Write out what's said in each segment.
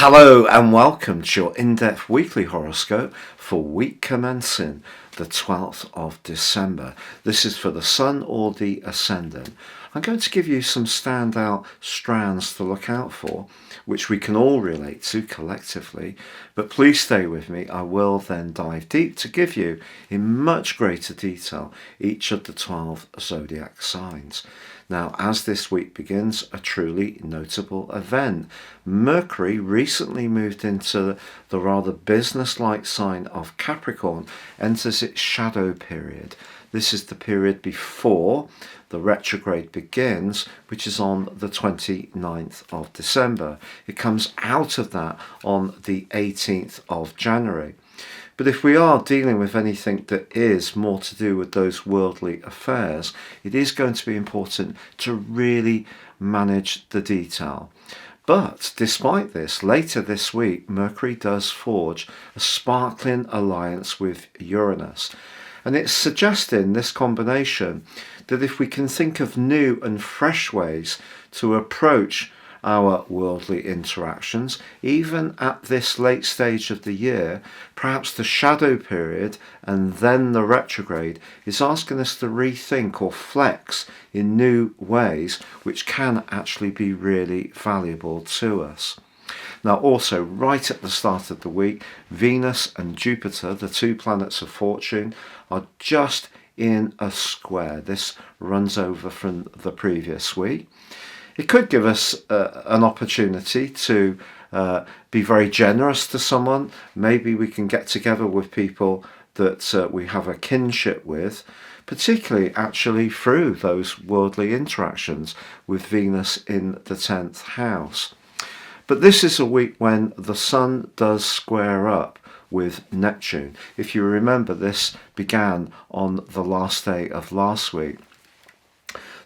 Hello and welcome to your in-depth weekly horoscope for week commencing the 12th of December. This is for the Sun or the Ascendant. I'm going to give you some standout strands to look out for, which we can all relate to collectively, but please stay with me. I will then dive deep to give you in much greater detail each of the 12 zodiac signs. Now, as this week begins, a truly notable event. Mercury recently moved into the rather business-like sign of Capricorn, enters its shadow period. This is the period before the retrograde begins, which is on the 29th of December. It comes out of that on the 18th of January. But if we are dealing with anything that is more to do with those worldly affairs, it is going to be important to really manage the detail. But despite this, later this week, Mercury does forge a sparkling alliance with Uranus. And it's suggesting this combination that if we can think of new and fresh ways to approach our worldly interactions, even at this late stage of the year, perhaps the shadow period and then the retrograde is asking us to rethink or flex in new ways, which can actually be really valuable to us. Now, also, right at the start of the week, Venus and Jupiter, the two planets of fortune, are just in a square. This runs over from the previous week. It could give us an opportunity to be very generous to someone. Maybe we can get together with people that we have a kinship with, particularly actually through those worldly interactions with Venus in the 10th house. But this is a week when the Sun does square up with Neptune. If you remember, this began on the last day of last week.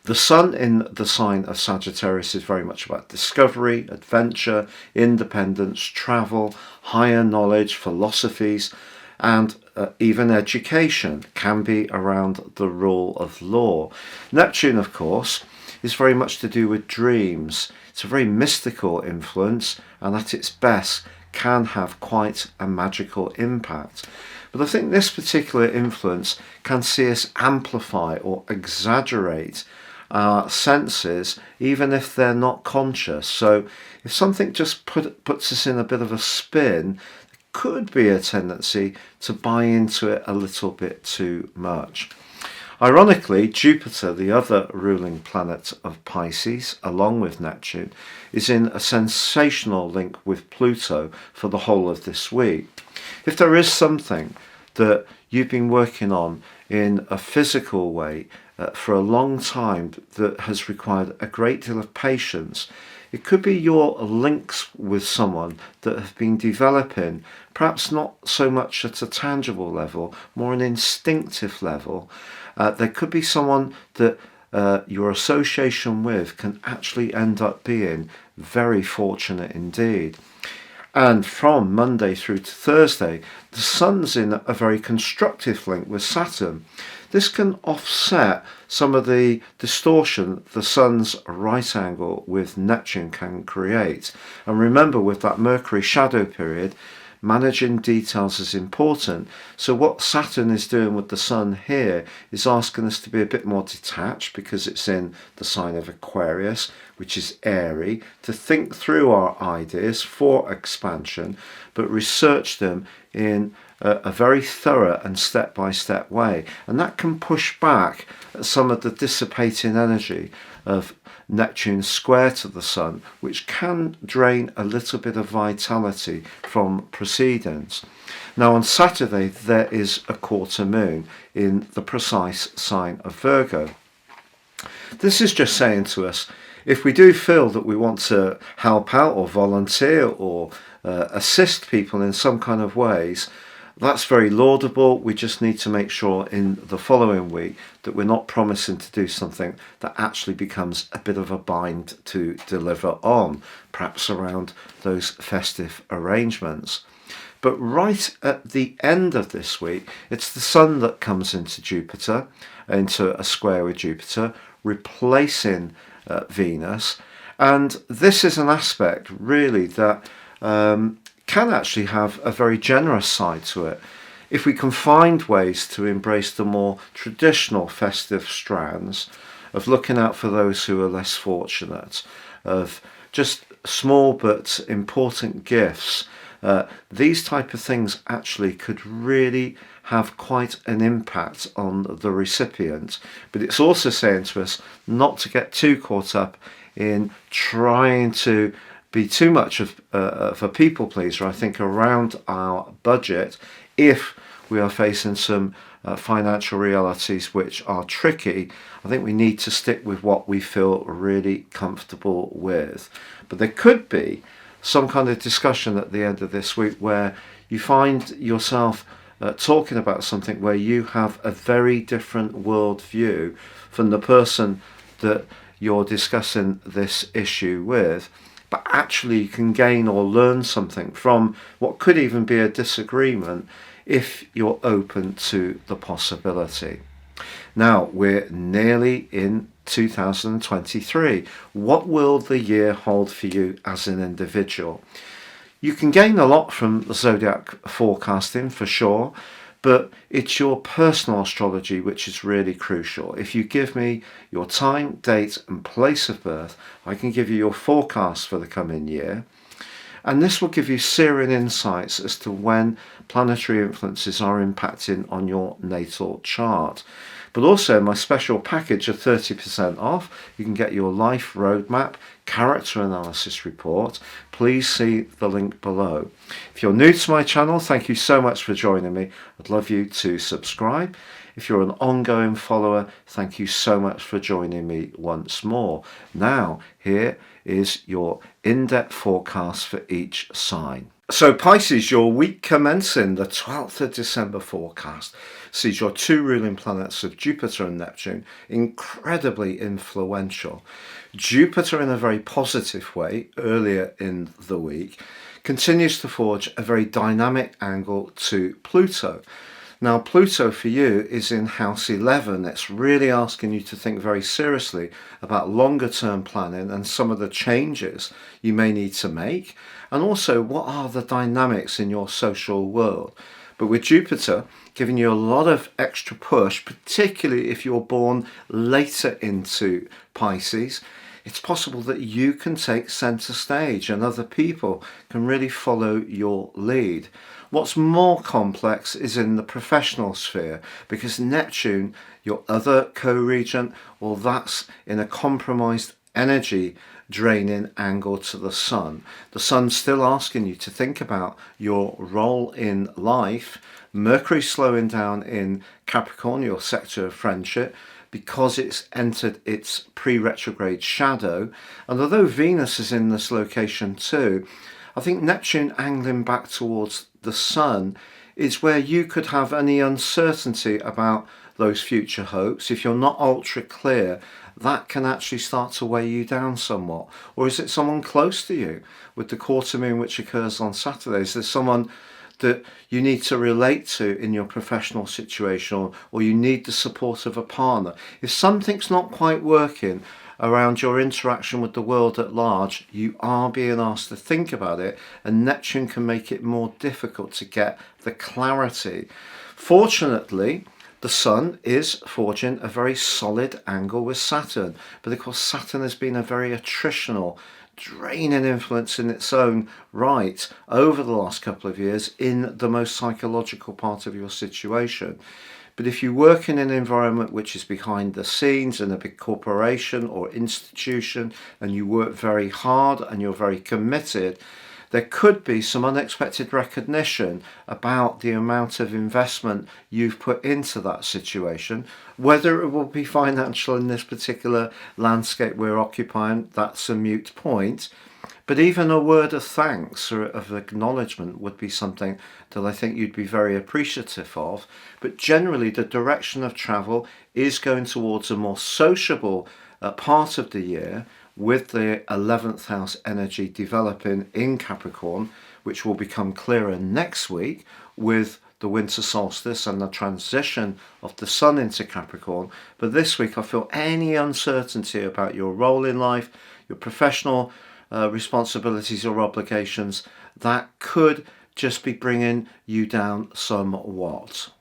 The Sun in the sign of Sagittarius is very much about discovery, adventure, independence, travel, higher knowledge, philosophies, and even education can be around the rule of law. Neptune, of course, is very much to do with dreams. It's a very mystical influence, and at its best can have quite a magical impact. But I think this particular influence can see us amplify or exaggerate our senses, even if they're not conscious. So if something just puts us in a bit of a spin, there could be a tendency to buy into it a little bit too much. Ironically, Jupiter, the other ruling planet of Pisces, along with Neptune, is in a sensational link with Pluto for the whole of this week. If there is something that you've been working on in a physical way for a long time that has required a great deal of patience, it could be your links with someone that have been developing, perhaps not so much at a tangible level, more an instinctive level. There could be someone that your association with can actually end up being very fortunate indeed. And from Monday through to Thursday, the Sun's in a very constructive link with Saturn. This can offset some of the distortion the Sun's right angle with Neptune can create. And remember, with that Mercury shadow period, managing details is important. So what Saturn is doing with the Sun here is asking us to be a bit more detached, because it's in the sign of Aquarius, which is airy, to think through our ideas for expansion, but research them in a very thorough and step-by-step way. And that can push back some of the dissipating energy of Neptune square to the Sun, which can drain a little bit of vitality from proceedings. Now, on Saturday, there is a quarter moon in the precise sign of Virgo. This is just saying to us, if we do feel that we want to help out or volunteer or assist people in some kind of ways, that's very laudable. We just need to make sure in the following week that we're not promising to do something that actually becomes a bit of a bind to deliver on, perhaps around those festive arrangements. But right at the end of this week, it's the Sun that comes into Jupiter, into a square with Jupiter, replacing Venus. And this is an aspect really that can actually have a very generous side to it. If we can find ways to embrace the more traditional festive strands of looking out for those who are less fortunate, of just small but important gifts, these type of things actually could really have quite an impact on the recipient. But it's also saying to us not to get too caught up in trying to be too much of a people pleaser, I think, around our budget if we are facing some financial realities which are tricky. I think we need to stick with what we feel really comfortable with. But there could be some kind of discussion at the end of this week where you find yourself talking about something where you have a very different worldview from the person that you're discussing this issue with, but actually you can gain or learn something from what could even be a disagreement if you're open to the possibility. Now, we're nearly in 2023. What will the year hold for you as an individual? You can gain a lot from the zodiac forecasting for sure, but it's your personal astrology which is really crucial. If you give me your time, date and place of birth, I can give you your forecast for the coming year. And this will give you searing insights as to when planetary influences are impacting on your natal chart. But also my special package of 30% off. You can get your life roadmap, character analysis report. Please see the link below. If you're new to my channel, thank you so much for joining me. I'd love you to subscribe. If you're an ongoing follower, thank you so much for joining me once more. Now, here is your in-depth forecast for each sign. So Pisces, your week commencing the 12th of December forecast sees your two ruling planets of Jupiter and Neptune incredibly influential. Jupiter, in a very positive way, earlier in the week, continues to forge a very dynamic angle to Pluto. Now, Pluto for you is in house 11. It's really asking you to think very seriously about longer term planning and some of the changes you may need to make. And also, what are the dynamics in your social world? But with Jupiter giving you a lot of extra push, particularly if you're born later into Pisces, it's possible that you can take centre stage and other people can really follow your lead. What's more complex is in the professional sphere, because Neptune, your other co-regent, well, that's in a compromised energy draining angle to the Sun. The Sun's still asking you to think about your role in life. Mercury slowing down in Capricorn, your sector of friendship, because it's entered its pre-retrograde shadow. And although Venus is in this location too, I think Neptune angling back towards the Sun is where you could have any uncertainty about those future hopes. If you're not ultra clear, that can actually start to weigh you down somewhat. Or is it someone close to you? With the quarter moon which occurs on Saturdays, there's someone that you need to relate to in your professional situation, or you need the support of a partner. If something's not quite working around your interaction with the world at large, you are being asked to think about it, and Neptune can make it more difficult to get the clarity. Fortunately, the Sun is forging a very solid angle with Saturn, but of course Saturn has been a very attritional, draining influence in its own right over the last couple of years in the most psychological part of your situation. But if you work in an environment which is behind the scenes in a big corporation or institution, and you work very hard and you're very committed, there could be some unexpected recognition about the amount of investment you've put into that situation. Whether it will be financial in this particular landscape we're occupying, that's a moot point. But even a word of thanks or of acknowledgement would be something that I think you'd be very appreciative of. But generally, the direction of travel is going towards a more sociable part of the year, with the 11th house energy developing in Capricorn, which will become clearer next week with the winter solstice and the transition of the Sun into Capricorn. But this week I feel any uncertainty about your role in life, your professional responsibilities or obligations that could just be bringing you down somewhat.